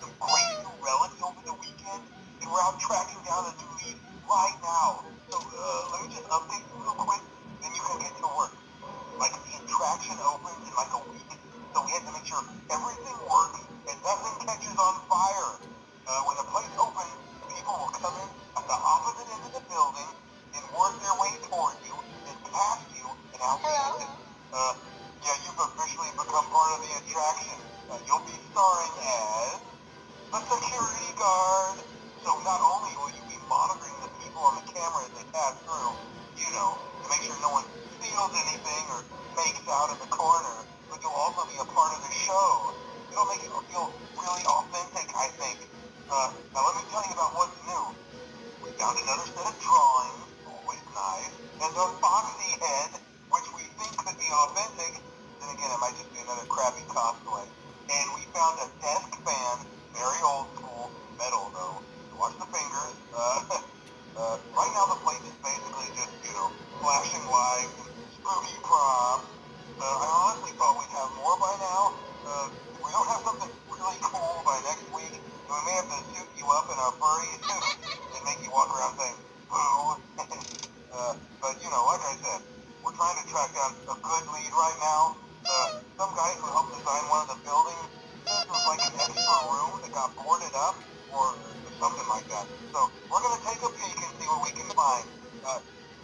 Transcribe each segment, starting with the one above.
some great new relics over the weekend, and we're out tracking down a new lead right now. So let me just update you real quick, then you can get to work. Like the attraction opens in like a week, so we have to make sure everything works and nothing catches on fire. When the place opens, people will come in at the opposite end of the building and work their way toward you and past you and out the exit. Yeah, you've officially become part of the attraction. You'll be starring as the security guard. So not only will you be monitoring the people on the camera as they pass through, to make sure no one steals anything or makes out in the corner, but you'll also be a part of the show. It'll make it feel really authentic, I think. Now let me tell you about what's new. We found another set of drawings, always nice, and a foxy head, which we think could be authentic. Then again, it might just be another crappy cosplay. And we found a desk fan, very old school, metal though. So watch the fingers. Right now the place is basically just, flashing lights and spooky props. I honestly thought we'd have more by now. If we don't have something really cool by next week, then we may have to suit you up in a furry suit and make you walk around saying, boo. But, like I said, we're trying to track down a good lead right now. Some guy who helped design one of the buildings said it was like an extra room that got boarded up or something like that. So we're going to take a peek and see what we can find.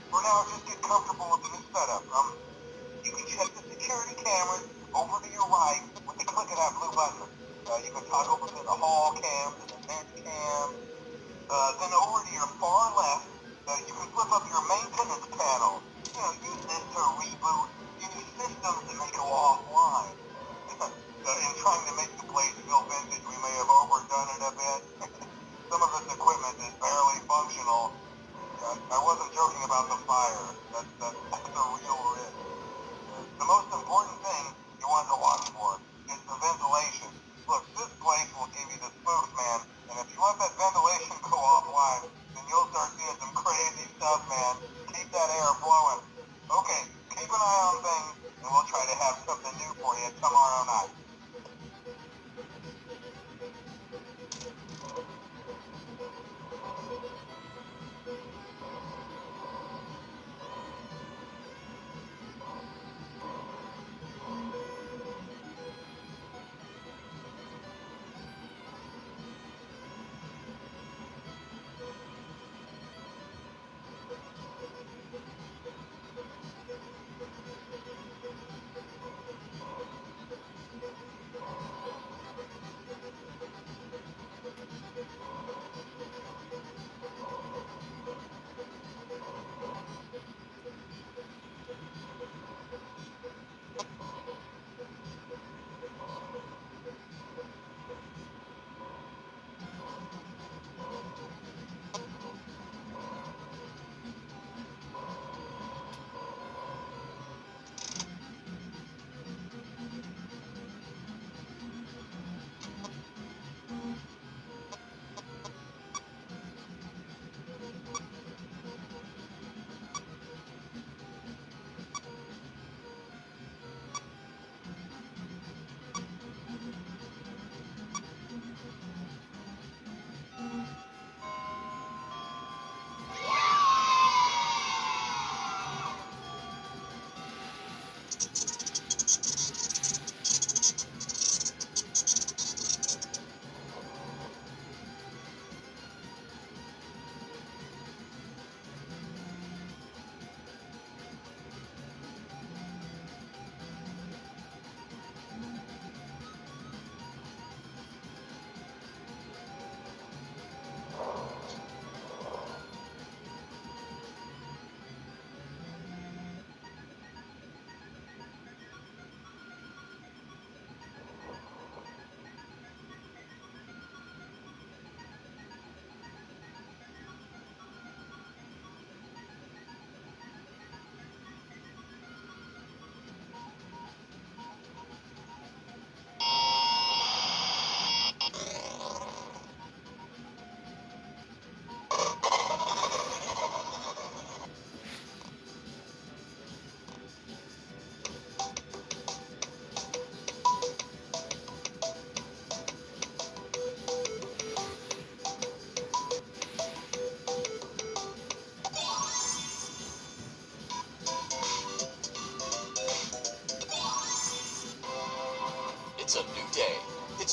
For now, just get comfortable with the new setup. You can check the security cameras over to your right with the click of that blue button. You can toggle between the hall cams and the vent cams. Then over to your far left, you can flip up your maintenance panel. Use this to reboot any systems that may go offline. In trying to make the place feel vintage, we may have overdone it a bit. Some of this equipment is barely functional. I wasn't joking about the fire. That's a real risk. The most important thing you want to watch for is the ventilation. Look, this place will give you the spooks, man. And if you let that ventilation go offline, then you'll start seeing some crazy stuff, man. Keep that air flowing. Okay, keep an eye on things, and we'll try to have something new for you tomorrow night.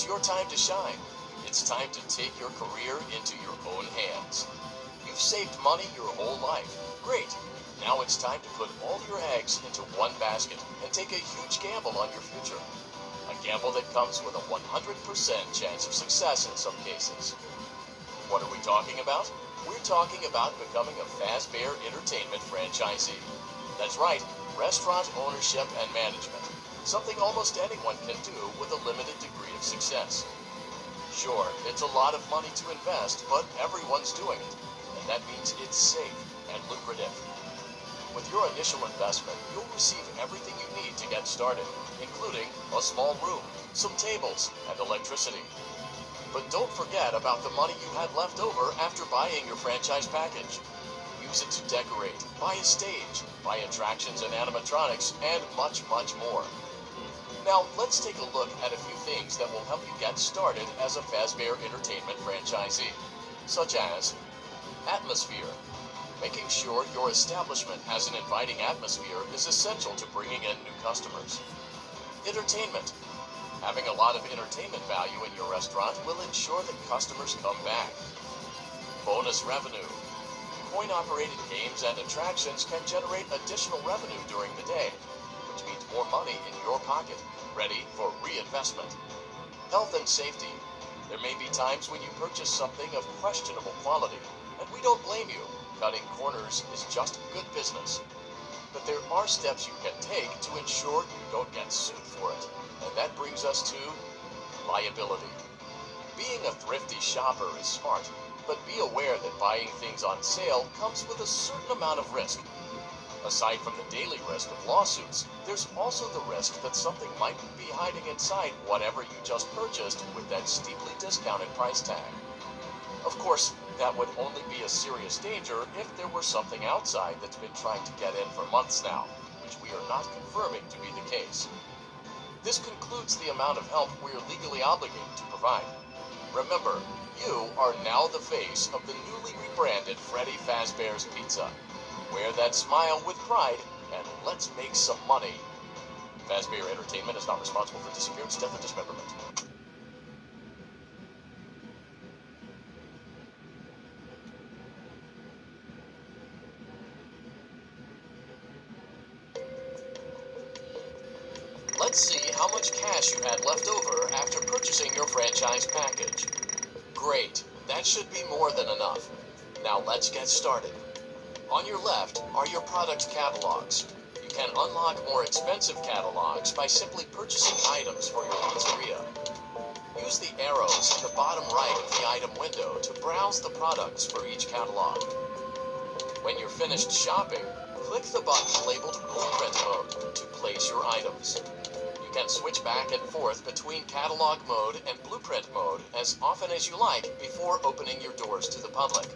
It's your time to shine. It's time to take your career into your own hands. You've saved money your whole life. Great. Now it's time to put all your eggs into one basket and take a huge gamble on your future. A gamble that comes with a 100% chance of success in some cases. What are we talking about? We're talking about becoming a Fazbear Entertainment franchisee. That's right, restaurant ownership and management. Something almost anyone can do with a limited degree of success. Sure, it's a lot of money to invest, but everyone's doing it. And that means it's safe and lucrative. With your initial investment, you'll receive everything you need to get started, including a small room, some tables, and electricity. But don't forget about the money you had left over after buying your franchise package. Use it to decorate, buy a stage, buy attractions and animatronics, and much, much more. Now, let's take a look at a few things that will help you get started as a Fazbear Entertainment franchisee, such as atmosphere. Making sure your establishment has an inviting atmosphere is essential to bringing in new customers. Entertainment. Having a lot of entertainment value in your restaurant will ensure that customers come back. Bonus revenue. Coin-operated games and attractions can generate additional revenue during the day, which means more money in your pocket, ready for reinvestment. Health and safety. There may be times when you purchase something of questionable quality, and we don't blame you. Cutting corners is just good business. But there are steps you can take to ensure you don't get sued for it. And that brings us to liability. Being a thrifty shopper is smart, but be aware that buying things on sale comes with a certain amount of risk. Aside from the daily risk of lawsuits, there's also the risk that something might be hiding inside whatever you just purchased with that steeply discounted price tag. Of course, that would only be a serious danger if there were something outside that's been trying to get in for months now, which we are not confirming to be the case. This concludes the amount of help we are legally obligated to provide. Remember, you are now the face of the newly rebranded Freddy Fazbear's Pizza. Wear that smile with pride, and let's make some money. Fazbear Entertainment is not responsible for disappearance, death, or dismemberment. Let's see how much cash you had left over after purchasing your franchise package. Great, that should be more than enough. Now let's get started. On your left are your product catalogs. You can unlock more expensive catalogs by simply purchasing items for your pizzeria. Use the arrows in the bottom right of the item window to browse the products for each catalog. When you're finished shopping, click the button labeled Blueprint Mode to place your items. You can switch back and forth between Catalog Mode and Blueprint Mode as often as you like before opening your doors to the public.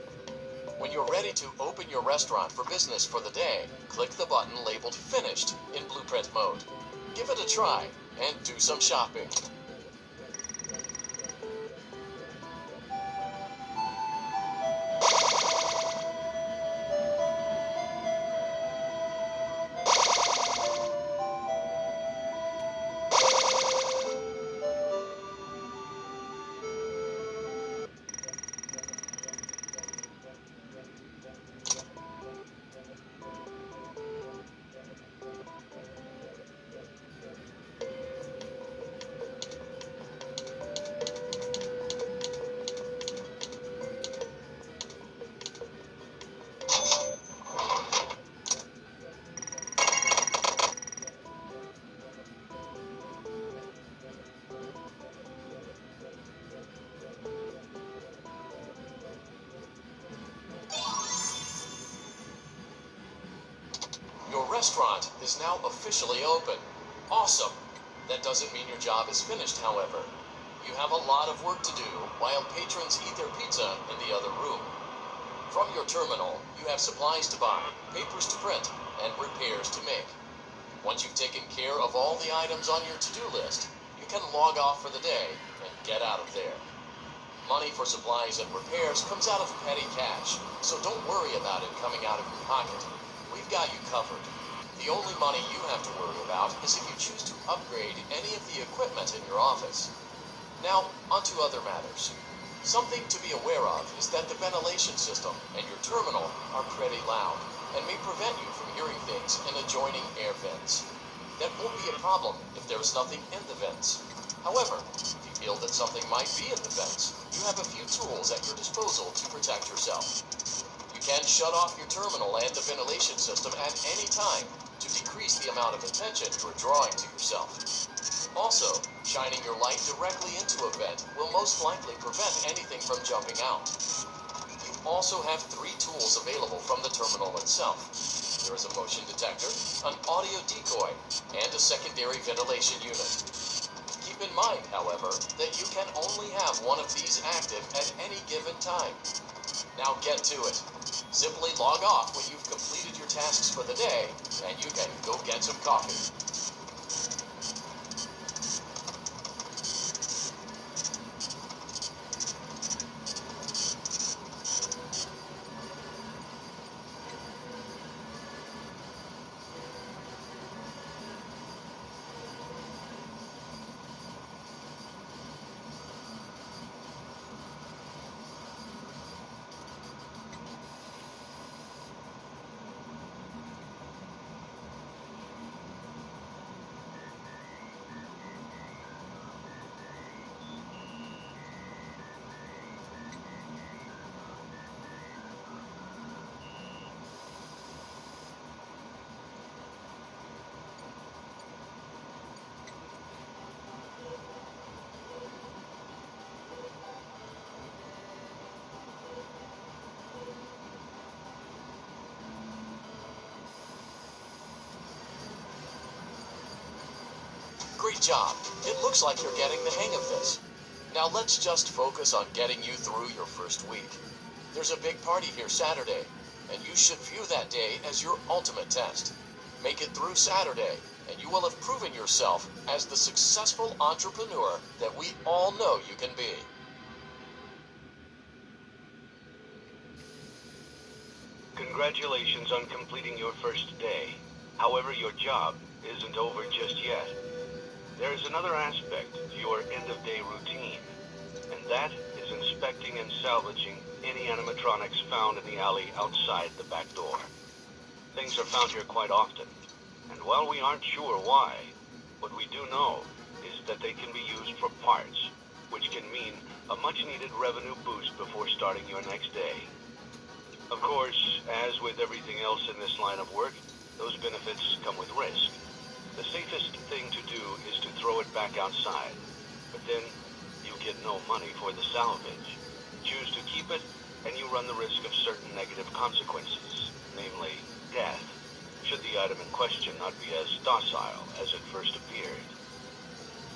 When you're ready to open your restaurant for business for the day, click the button labeled Finished in Blueprint Mode. Give it a try and do some shopping. Your restaurant is now officially open. Awesome! That doesn't mean your job is finished, however. You have a lot of work to do while patrons eat their pizza in the other room. From your terminal, you have supplies to buy, papers to print, and repairs to make. Once you've taken care of all the items on your to-do list, you can log off for the day and get out of there. Money for supplies and repairs comes out of petty cash, so don't worry about it coming out of your pocket. We've got you covered. The only money you have to worry about is if you choose to upgrade any of the equipment in your office. Now, onto other matters. Something to be aware of is that the ventilation system and your terminal are pretty loud and may prevent you from hearing things in adjoining air vents. That won't be a problem if there's nothing in the vents. However, if you feel that something might be in the vents, you have a few tools at your disposal to protect yourself. You can shut off your terminal and the ventilation system at any time to decrease the amount of attention you are drawing to yourself. Also, shining your light directly into a vent will most likely prevent anything from jumping out. You also have 3 tools available from the terminal itself. There is a motion detector, an audio decoy, and a secondary ventilation unit. Keep in mind, however, that you can only have one of these active at any given time. Now get to it. Simply log off when you've completed your tasks for the day, and you can go get some coffee. Great job. It looks like you're getting the hang of this. Now let's just focus on getting you through your first week. There's a big party here Saturday, and you should view that day as your ultimate test. Make it through Saturday, and you will have proven yourself as the successful entrepreneur that we all know you can be. Congratulations on completing your first day. However, your job isn't over just yet. There is another aspect to your end-of-day routine, and that is inspecting and salvaging any animatronics found in the alley outside the back door. Things are found here quite often, and while we aren't sure why, what we do know is that they can be used for parts, which can mean a much-needed revenue boost before starting your next day. Of course, as with everything else in this line of work, those benefits come with risk. The safest thing to do is to throw it back outside, but then you get no money for the salvage. Choose to keep it, and you run the risk of certain negative consequences, namely death, should the item in question not be as docile as it first appeared.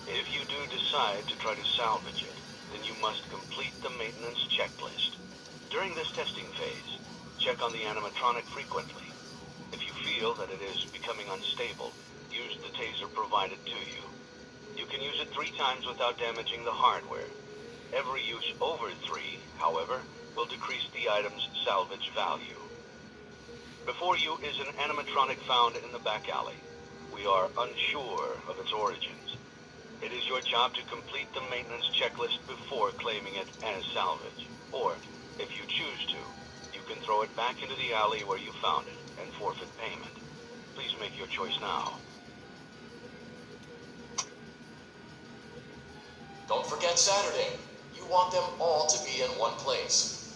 If you do decide to try to salvage it, then you must complete the maintenance checklist. During this testing phase, check on the animatronic frequently. If you feel that it is becoming unstable, use the taser provided to you. You can use it 3 times without damaging the hardware. Every use over 3, however, will decrease the item's salvage value. Before you is an animatronic found in the back alley. We are unsure of its origins. It is your job to complete the maintenance checklist before claiming it as salvage. Or, if you choose to, you can throw it back into the alley where you found it and forfeit payment. Please make your choice now. Don't forget Saturday. You want them all to be in one place.